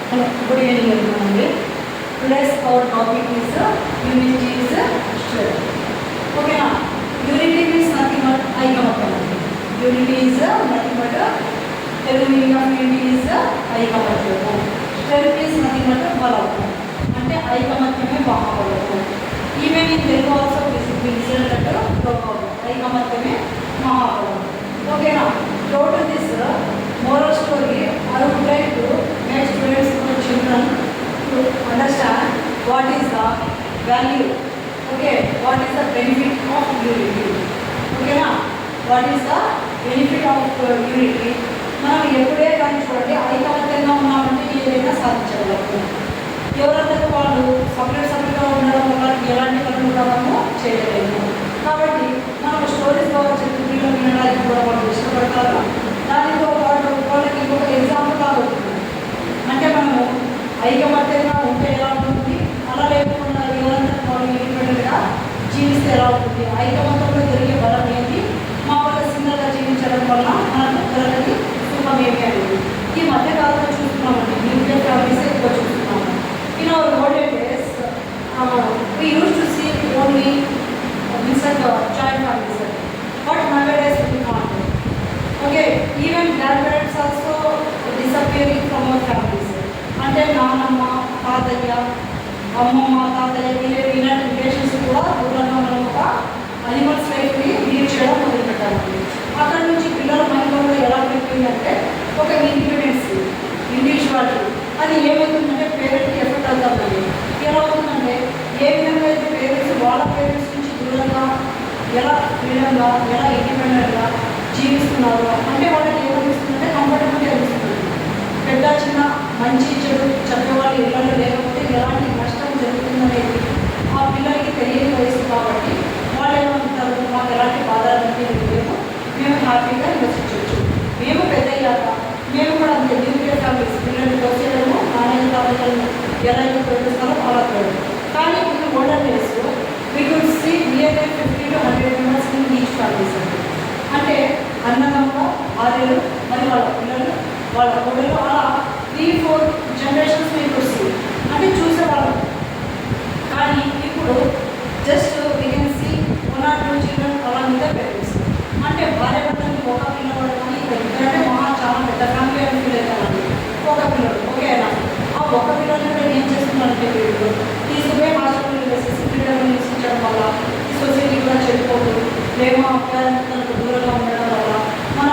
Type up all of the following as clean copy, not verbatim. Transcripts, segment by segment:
Hello, good evening everyone. Today's our topic is unity is strength. Okay, now unity means nothing but ఐకమత్యం. Unity is nothing but Telugu meaning of unity is ఐకమత్యము. Strength is nothing but బలం. అంటే ఐకమత్యమే మహాబలము. Even in Telugu also result ఐకమత్యమే మహాబలం. Okay, now go to this moral story. I would like to make students or children to understand what is the value, okay, what is the benefit of unity. Okay, now what is the benefit of unity? మనం ఎప్పుడే కానీ చూడండి ఐకమత్యంగా ఉన్నామంటే ఏదైనా సాధించగలము. ఎవరందరూ వాళ్ళు సపరేట్గా ఉండడం వల్ల ఎలాంటి పనులు కూడా మనము చేయలేము. కాబట్టి మనం స్టోరీస్ ద్వారా చెప్పుకుంటూ వినడానికి కూడా వాళ్ళు ఇష్టపడతారు. దానితో పాటు వాళ్ళకి ఇంకొక ఎగ్జాంపుల్ కావచ్చు. అంటే మనము ఐకమత్యంగా ఉంటే ఎలా ఉంటుంది, అలా లేకుండా ఎవరంతా వాళ్ళు ఇండిపెండెంట్గా జీవిస్తే ఎలా ఉంటుంది, ఐకమత్యంలో జరిగే బలం ఏంటి, మా వల్ల సింగల్గా జీవించడం వల్ల మనకు దొరకని సుఖం ఏమి అనేది ఈ మధ్య కాలంలో చూస్తున్నామండి. న్యూక్లియర్ ఫ్యామిలీస్ ఎక్కువ చూస్తున్నాము. In our olden days we used to see only joint families, but nowadays we can't. Okay, even grandparents also disappearing from our families. అంటే నాన్నమ్మ, తాతయ్య, అమ్మమ్మ, తాతయ్య ఇలాంటి రిలేషన్స్ కూడా దూరంగా మనం ఒక అనిమల్స్ లైఫ్ని లీడ్ చేయడం మొదలుపెట్టామండి. అక్కడ నుంచి పిల్లల మైండ్లో ఎలా పెరిగిందంటే ఒక ఇండిపెండెన్స్, ఇండివిజువాలిటీ. అది ఏమవుతుందంటే పేరెంట్కి ఎఫెక్ట్ అవుతుందండి. ఎలా అవుతుందంటే ఏ విధంగా అయితే పేరెంట్స్ వాళ్ళ పేరెంట్స్ నుంచి దూరంగా ఎలా ఫ్రీడంగా ఎలా ఇండిపెండెంట్గా జీవిస్తున్నారు అంటే వాళ్ళకి ఏమనిపిస్తుందంటే కంఫర్టబుల్గా అనిపిస్తుంది. పెద్ద చిన్న మంచి చెడు చదివేవాళ్ళు ఇళ్ళలో లేకపోతే ఎలాంటి నష్టం జరుగుతుందనేది ఆ పిల్లలకి తెలియని వయసు కాబట్టి వాళ్ళు ఏమంటారు, మాకు ఎలాంటి బాధ లేవు, మేము హ్యాపీగా నివసించవచ్చు. మేము పెద్ద అయ్యాక మేము కూడా అంతే న్యూక్లియర్ ఫ్యామిలీస్ పిల్లల్ని తోసేయడము, నాణ్యత తాతలను ఎలా అయితే ప్రవేశిస్తారో అలా చూడడం. కానీ ఇప్పుడు modern days we could see near 50 to 100 members in each families అండి. అంటే అన్నదమ్ములు, భార్యలు, మరి వాళ్ళ పిల్లలు, వాళ్ళ కోడలు, అలా 3-4 జనరేషన్స్ మీకు వస్తుంది అంటే చూసేవాళ్ళం. కానీ ఇప్పుడు just we can see 1 or 2 children అలా మీద పేరెంట్స్. అంటే భార్య భర్తలకి ఒక పిల్లవాడు కానీ ఇద్దరంటే మహా చాలా పెద్ద ఫ్యామిలీ అని ఫీల్ అవుతామండి. ఒక పిల్లడు ఓకేనా, ఆ ఒక్క పిల్లలు కూడా ఏం చేస్తున్నారంటే వీళ్ళు తీసుకుపోయి హాస్పిటల్ వేసేసి పిల్లలను నివసించడం వల్ల ఈ సొసైటీ కూడా చెడిపోతుంది. ప్రేమ అభ్యాసనకు దూరంగా ఉండడం వల్ల మన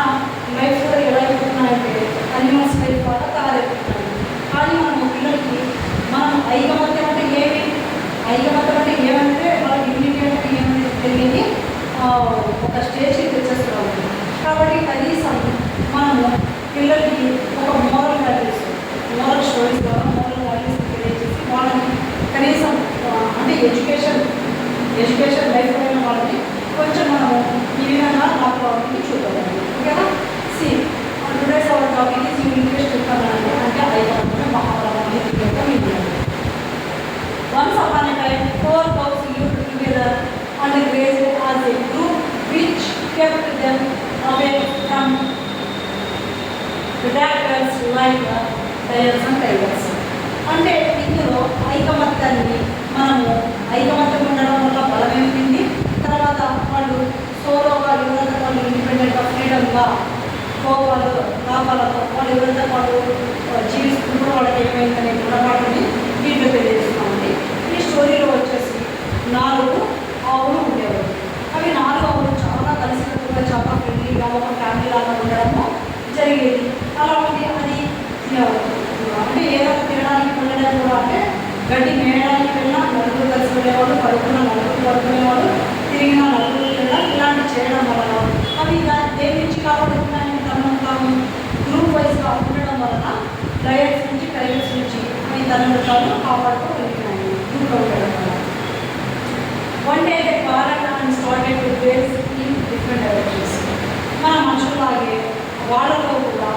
లైఫ్ కూడా ఎలా అయిపోతున్నాయంటే అనిమల్స్ లైఫ్ వల్ల తయారైపోతున్నాయి. కానీ మనం పిల్లలకి మనం ఐకమత్యం అంటే ఏమి, ఐకమత్యం అంటే ఏమంటే వాళ్ళ యూనిటీ అంటే ఏమనేది తెలియని ఒక స్టేజ్కి తెచ్చేస్తున్నాము. కాబట్టి కనీసం మనము పిల్లలకి ఒక మోరల్ వాల్యూస్, మోరల్ స్టోరీస్ ద్వారా మోరల్ వాల్యూస్ తెలియజేసి వాళ్ళని కనీసం అంటే ఎడ్యుకేషన్ లైఫ్ అయిన వాళ్ళని కొంచెం మనము ఈ విధంగా లాభానికి చూడాలి. ఓకేనా, see today's our topic is unity చెప్తానంటే అంటే ఐకమత్యమే మహాబలం యొక్క meaning. Once upon a time 4 cows lived together and grazed as a group which kept them away from predators like lions and tigers. అంటే ఇందులో ఐకమత్యాన్ని మనము ఐకమత్యం ఉండడం వల్ల బలం ఏమిటి, తర్వాత వాళ్ళు సోలోగా ఎవరైతే వాళ్ళు ఇండిపెండెంట్గా ఫ్రీడమ్గా కోవాళ్ళు లాభాలతో వాళ్ళు ఎవరైతే వాళ్ళు జీవిస్తుంటూ వాళ్ళకి ఏమైందనే గుణపాఠాన్ని దీంట్లో తెలియజేస్తున్నామండి. ఈ స్టోరీలో వచ్చేసి 4 ఆవులు ఉండేవారు. అవి 4 ఆవులు చాలా కలిసికట్టుగా చాలా ఫ్రెండ్లీగా ఒక ఫ్యామిలీ లాగా ఉండడము జరిగేది. అలా ఉంది అది అంటే ఏదైనా తినడానికి వెళ్ళడం కూడా అంటే గడ్డి మేయడానికి వెళ్ళినా నలుగురు కలిసి వెళ్ళేవాళ్ళు, పడుకున్న నలుగురు పడుకునేవాళ్ళు, తిరిగిన నలుగురు వెళ్ళడం ఇలాంటివి చేయడం వలన అవి దేని నుంచి కాపాడుతున్నాయని తనను తాము గ్రూప్ వైజ్గా ఉండడం వలన లయన్స్ నుంచి టైగర్స్ నుంచి అవి తనను తాను కాపాడుకోగలిగినాయి గ్రూప్లో ఉండడం వల్ల. One day they quarrelled and started to graze in different directions. మన మనుషులాగే వాళ్ళతో కూడా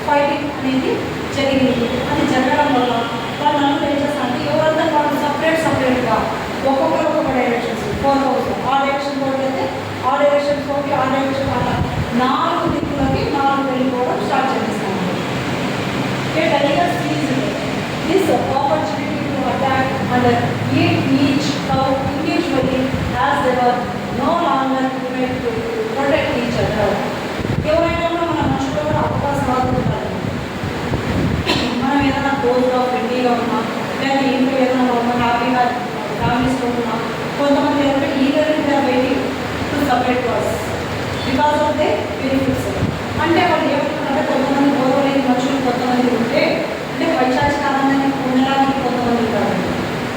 ఫైటింగ్ అనేది జరిగింది. అది జరగడం వల్ల వాళ్ళందరూ ఏం చేస్తారంటే ఎవరంతా వాళ్ళు సపరేట్గా ఒక్కొక్కరు ఒక్కొక్క డైరెక్షన్స్ 4 హౌస్ ఆ డైరెక్షన్ పోతే ఆ డైరెక్షన్ పోతే ఆ డైరెక్షన్ అలా 4 దిక్కులకి 4 వెళ్ళిపోవడం స్టార్ట్ చేస్తాము. Tiger seize this opportunity to attack and eat each cow individually as they were no longer equipped to protect each other. ఎవరైనా కూడా మన మనుషులు కూడా అవకాశాలు ఉంటారు. మనం ఏదైనా క్లోజ్గా ఫ్రెండ్లీగా ఉన్నా లేదా ఇంట్లో ఏదైనా ఉన్నా హ్యాపీగా ఫ్యామిలీస్తో ఉన్నా కొంతమంది ఏంటంటే ఈగర్గా waiting to separate ours because of the benefits. అంటే వాళ్ళు ఏమంటున్నారంటే కొంతమంది గౌరవలేని మనుషులు కొంతమంది ఉంటే అంటే వైశాఖ ఆనందాన్ని పొందడానికి కొంతమంది ఉంటారు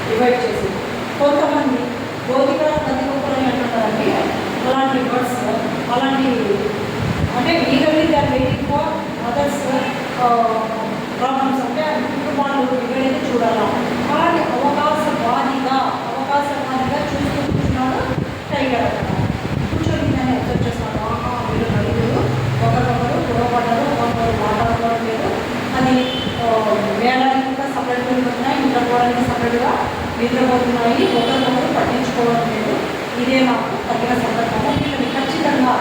డివైడ్ చేసి, కొంతమంది భౌతిక ప్రతి ఒక్కరని అంటున్నారంటే అలాంటి వర్డ్స్ అలాంటి అంటే eagerly they are waiting for others problems. అంటే వాళ్ళు ఇక్కడైతే చూడాలా అలాంటి అవకాశవాదిగా చూస్తూ కూర్చున్నాడు టైగర్. అక్కడ కూర్చొని నేను అబ్జర్వ్ చేస్తాను, ఆహా వీళ్ళు నలుగురు ఒకరికొకరు గొడవపడ్డారు, ఒకరు మాట్లాడుకోవడం లేదు, అది వేయడానికి కూడా సపరేట్గా ఉంటున్నాయి, నిద్రపోవడానికి సపరేట్గా నిద్రపోతున్నాయి, ఒకరికొకరు పట్టించుకోవడం లేదు. ఇదే నాకు తగిన సందర్భము. వీళ్ళని ఖచ్చితంగా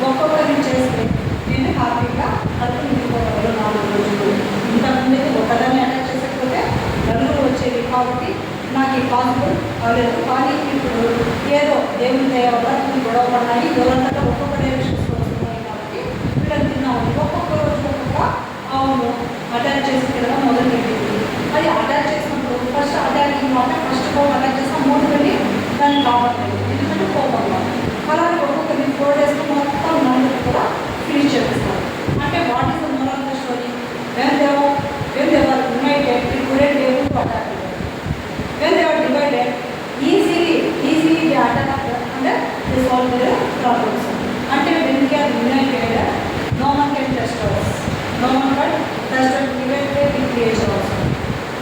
ఒక్కొక్కరిని చేస్తే నేను హ్యాపీగా కలిపి నిద్రపోగలను 4 రోజులు. ఇంతకుముందు ఒకదాన్ని అటాక్ చేసకపోతే నలుగురు వచ్చేది కాబట్టి నాకు ఈ పాసిబుల్ అవ్వలేదు. కానీ ఇప్పుడు ఏదో దేవుని దయ వల్ల గొడవ పడినాయి, ఎవరంతా ఒక్కొక్క డైరెక్షన్స్లో వస్తున్నాయి కాబట్టి వీళ్ళని తిన్నాము. ఒక్కొక్క రోజు ఒక్కొక్క అవును అటాక్ చేసి తినడం మొదలుపెట్టింది. అది అటాక్ చేసినప్పుడు ఫస్ట్ అటాకింగ్ అంటే ఫస్ట్ అటాక్ చేసిన 3 వెళ్ళి దాన్ని కావట్లేదు, ఎందుకంటే కోపంగా. అలాగే ఒక్కొక్కరిని 4 days మొత్తం నలుగురు కూడా ఫినిష్ చేపిస్తారు. అంటే what is the moral of the story? when they were united, it couldn't be able to attack them. When they were divided, easily they attack and they solve their problems. Until when we are united, no one can test us. No one can test us divided in creation also.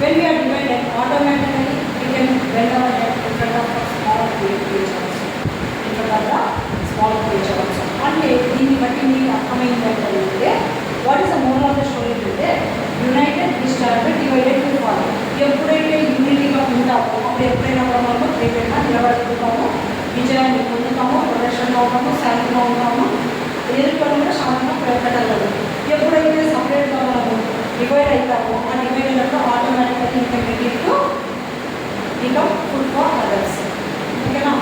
When we are divided, automatically we can bend our head in front of a small creature also. In front of the small creature also. అంటే దీన్ని బట్టి మీకు అర్థమైంది అంటే what is the moral of the story అంటే united we stand, divided we fall. ఎప్పుడైతే యూనిటీగా ఉంటామో అప్పుడు ఎప్పుడైనా మనము ఏదైనా నిలబడుకుంటామో, విజయాన్ని పొందుతామో, ప్రదర్శనగా ఉంటామో, శాంతిగా ఉంటామో, ఎదుర్కొని కూడా శాంతంగా ప్రకటనలు. ఎప్పుడైతే సపరేట్గా మనము డివైడ్ అవుతామో ఆ డివైడ్ అయినప్పుడు ఆటోమేటిక్గా ఇంటెగ్రిటీతో బికమ్ ఫుడ్ ఫర్ అదర్స్. ఓకేనా?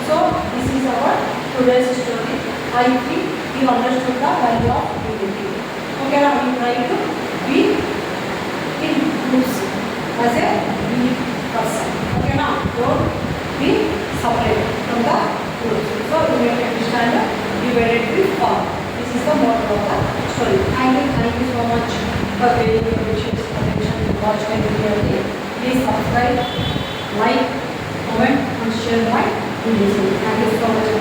So this is our today's story. I think you understood the value of unity. Okay, now we try to be in groups as a unique person. Okay, now don't be separate from the groups. So you may understand divided with all. This is the moral of the story. Thank you so much for paying your precious attention to watch my video. Please subscribe, like, comment and share my videos. Thank you so much.